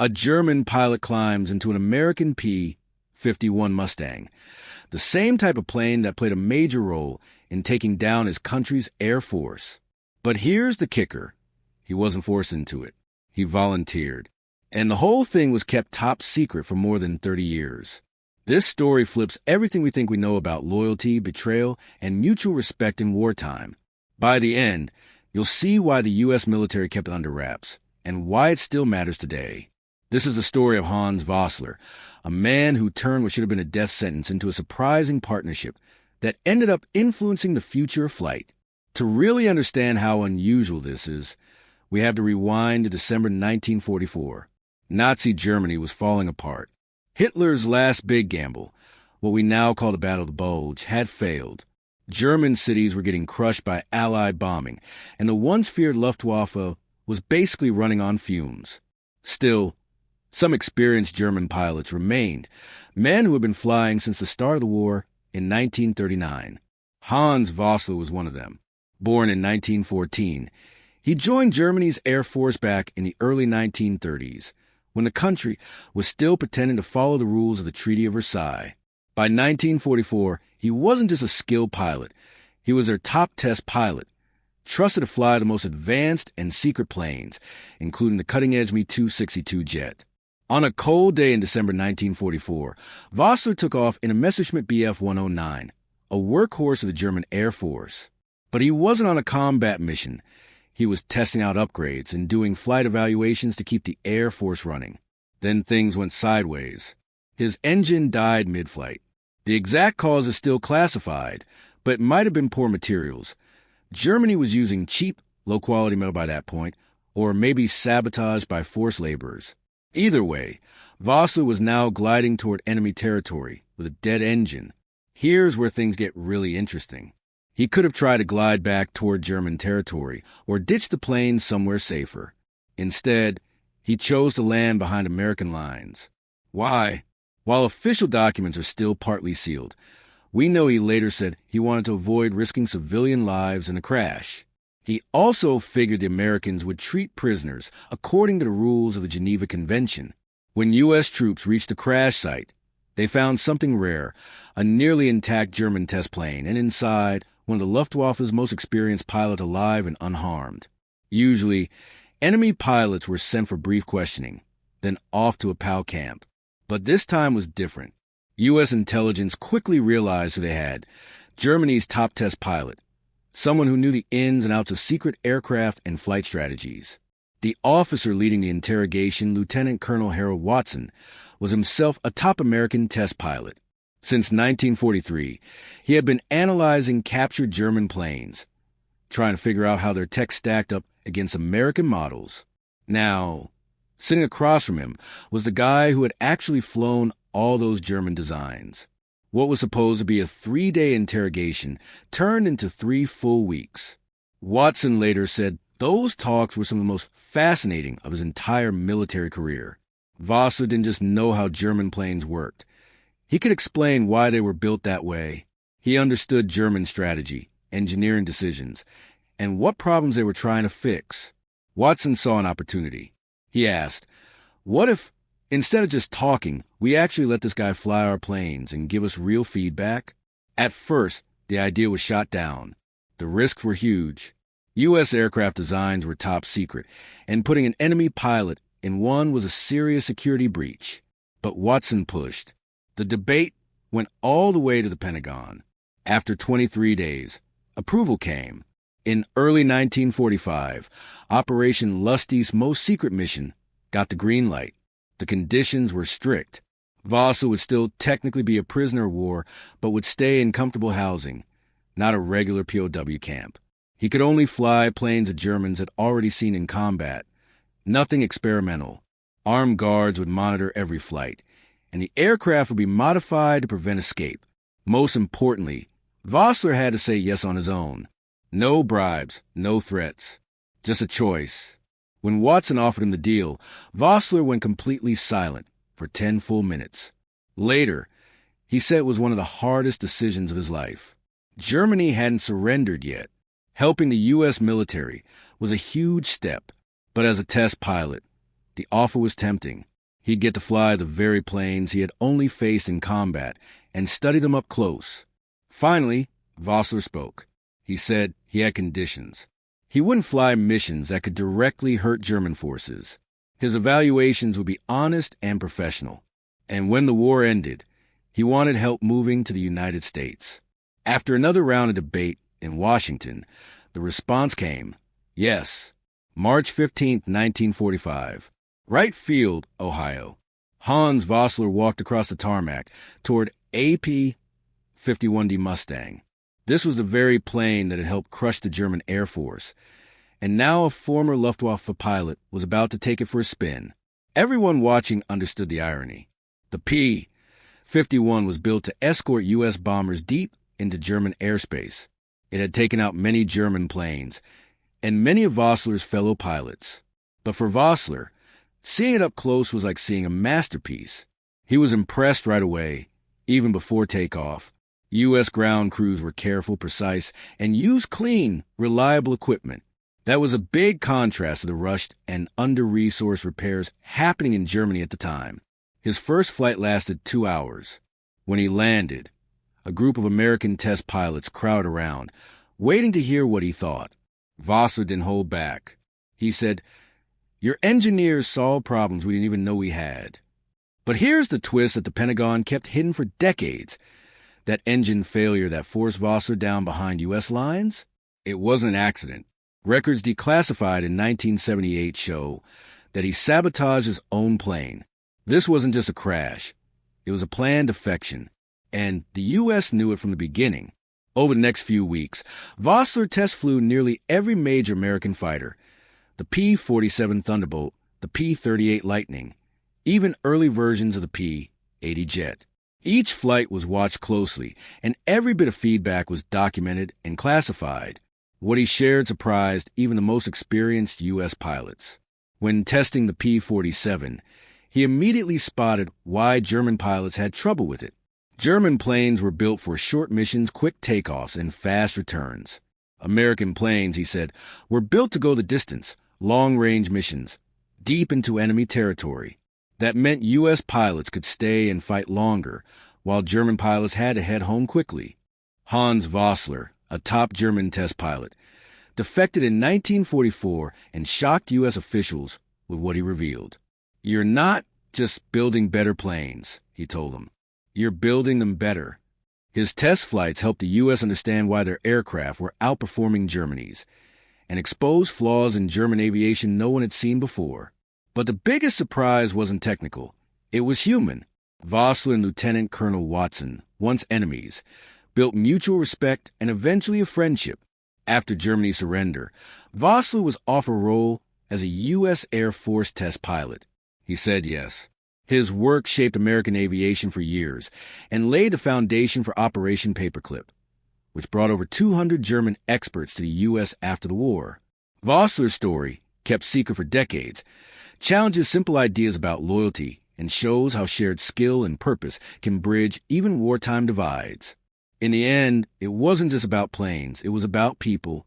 A German pilot climbs into an American P-51 Mustang, the same type of plane that played a major role in taking down his country's Air Force. But here's the kicker. He wasn't forced into it. He volunteered. And the whole thing was kept top secret for more than 30 years. This story flips everything we think we know about loyalty, betrayal, and mutual respect in wartime. By the end, you'll see why the U.S. military kept it under wraps, and why it still matters today. This is the story of Hans Werner, a man who turned what should have been a death sentence into a surprising partnership that ended up influencing the future of flight. To really understand how unusual this is, we have to rewind to December 1944. Nazi Germany was falling apart. Hitler's last big gamble, what we now call the Battle of the Bulge, had failed. German cities were getting crushed by Allied bombing, and the once feared Luftwaffe was basically running on fumes. Still, some experienced German pilots remained, men who had been flying since the start of the war in 1939. Hans Werner was one of them. Born in 1914, he joined Germany's Air Force back in the early 1930s, when the country was still pretending to follow the rules of the Treaty of Versailles. By 1944, he wasn't just a skilled pilot. He was their top test pilot, trusted to fly the most advanced and secret planes, including the cutting-edge Me-262 jet. On a cold day in December 1944, Werner took off in a Messerschmitt Bf 109, a workhorse of the German Air Force. But he wasn't on a combat mission. He was testing out upgrades and doing flight evaluations to keep the Air Force running. Then things went sideways. His engine died mid-flight. The exact cause is still classified, but it might have been poor materials. Germany was using cheap, low-quality metal by that point, or maybe sabotaged by forced laborers. Either way, Werner was now gliding toward enemy territory with a dead engine. Here's where things get really interesting. He could have tried to glide back toward German territory or ditch the plane somewhere safer. Instead, he chose to land behind American lines. Why? While official documents are still partly sealed, we know he later said he wanted to avoid risking civilian lives in a crash. He also figured the Americans would treat prisoners according to the rules of the Geneva Convention. When U.S. troops reached the crash site, they found something rare, a nearly intact German test plane, and inside, one of the Luftwaffe's most experienced pilots alive and unharmed. Usually, enemy pilots were sent for brief questioning, then off to a POW camp. But this time was different. U.S. intelligence quickly realized who they had: Germany's top test pilot, someone who knew the ins and outs of secret aircraft and flight strategies. The officer leading the interrogation, Lieutenant Colonel Harold Watson, was himself a top American test pilot. Since 1943, he had been analyzing captured German planes, trying to figure out how their tech stacked up against American models. Now, sitting across from him was the guy who had actually flown all those German designs. What was supposed to be a 3-day interrogation turned into 3 full weeks. Watson later said those talks were some of the most fascinating of his entire military career. Werner didn't just know how German planes worked. He could explain why they were built that way. He understood German strategy, engineering decisions, and what problems they were trying to fix. Watson saw an opportunity. He asked, what if, instead of just talking, we actually let this guy fly our planes and give us real feedback? At first, the idea was shot down. The risks were huge. U.S. aircraft designs were top secret, and putting an enemy pilot in one was a serious security breach. But Watson pushed. The debate went all the way to the Pentagon. After 23 days, approval came. In early 1945, Operation Lusty's most secret mission got the green light. The conditions were strict. Werner would still technically be a prisoner of war, but would stay in comfortable housing, not a regular POW camp. He could only fly planes the Germans had already seen in combat. Nothing experimental. Armed guards would monitor every flight, and the aircraft would be modified to prevent escape. Most importantly, Werner had to say yes on his own. No bribes, no threats. Just a choice. When Watson offered him the deal, Werner went completely silent for 10 full minutes. Later, he said it was one of the hardest decisions of his life. Germany hadn't surrendered yet. Helping the U.S. military was a huge step, but as a test pilot, The offer was tempting. He'd get to fly the very planes he had only faced in combat and study them up close. Finally, Vossler spoke. He said he had conditions. He wouldn't fly missions that could directly hurt German forces. His evaluations would be honest and professional. And when the war ended, he wanted help moving to the United States. After another round of debate in Washington, the response came, yes, March 15, 1945. Wright Field, Ohio. Hans Vossler walked across the tarmac toward a P-51 Mustang. This was the very plane that had helped crush the German Air Force, and now a former Luftwaffe pilot was about to take it for a spin. Everyone watching understood the irony. The P-51 was built to escort U.S. bombers deep into German airspace. It had taken out many German planes, and many of Vossler's fellow pilots. But for Vossler, seeing it up close was like seeing a masterpiece. He was impressed right away, even before takeoff. U.S. ground crews were careful, precise, and used clean, reliable equipment. That was a big contrast to the rushed and under-resourced repairs happening in Germany at the time. His first flight lasted 2 hours. When he landed, a group of American test pilots crowded around, waiting to hear what he thought. Vossler didn't hold back. He said, "Your engineers solved problems we didn't even know we had." But here's the twist that the Pentagon kept hidden for decades. That engine failure that forced Vossler down behind U.S. lines? It wasn't an accident. Records declassified in 1978 show that he sabotaged his own plane. This wasn't just a crash. It was a planned defection, and the U.S. knew it from the beginning. Over the next few weeks, Vossler test flew nearly every major American fighter, the P-47 Thunderbolt, the P-38 Lightning, even early versions of the P-80 jet. Each flight was watched closely, and every bit of feedback was documented and classified. What he shared surprised even the most experienced U.S. pilots. When testing the P-47, he immediately spotted why German pilots had trouble with it. German planes were built for short missions, quick takeoffs, and fast returns. American planes, he said, were built to go the distance, long-range missions, deep into enemy territory. That meant U.S. pilots could stay and fight longer, while German pilots had to head home quickly. Hans Vossler, a top German test pilot, defected in 1944 and shocked U.S. officials with what he revealed. "You're not just building better planes," he told them. "You're building them better." His test flights helped the U.S. understand why their aircraft were outperforming Germany's and exposed flaws in German aviation no one had seen before. But the biggest surprise wasn't technical. It was human. Vossler and Lieutenant Colonel Watson, once enemies, built mutual respect and eventually a friendship. After Germany's surrender, Vossler was offered a role as a U.S. Air Force test pilot. He said yes. His work shaped American aviation for years and laid the foundation for Operation Paperclip, which brought over 200 German experts to the U.S. after the war. Vossler's story, kept secret for decades, challenges simple ideas about loyalty and shows how shared skill and purpose can bridge even wartime divides. In the end, it wasn't just about planes. It was about people,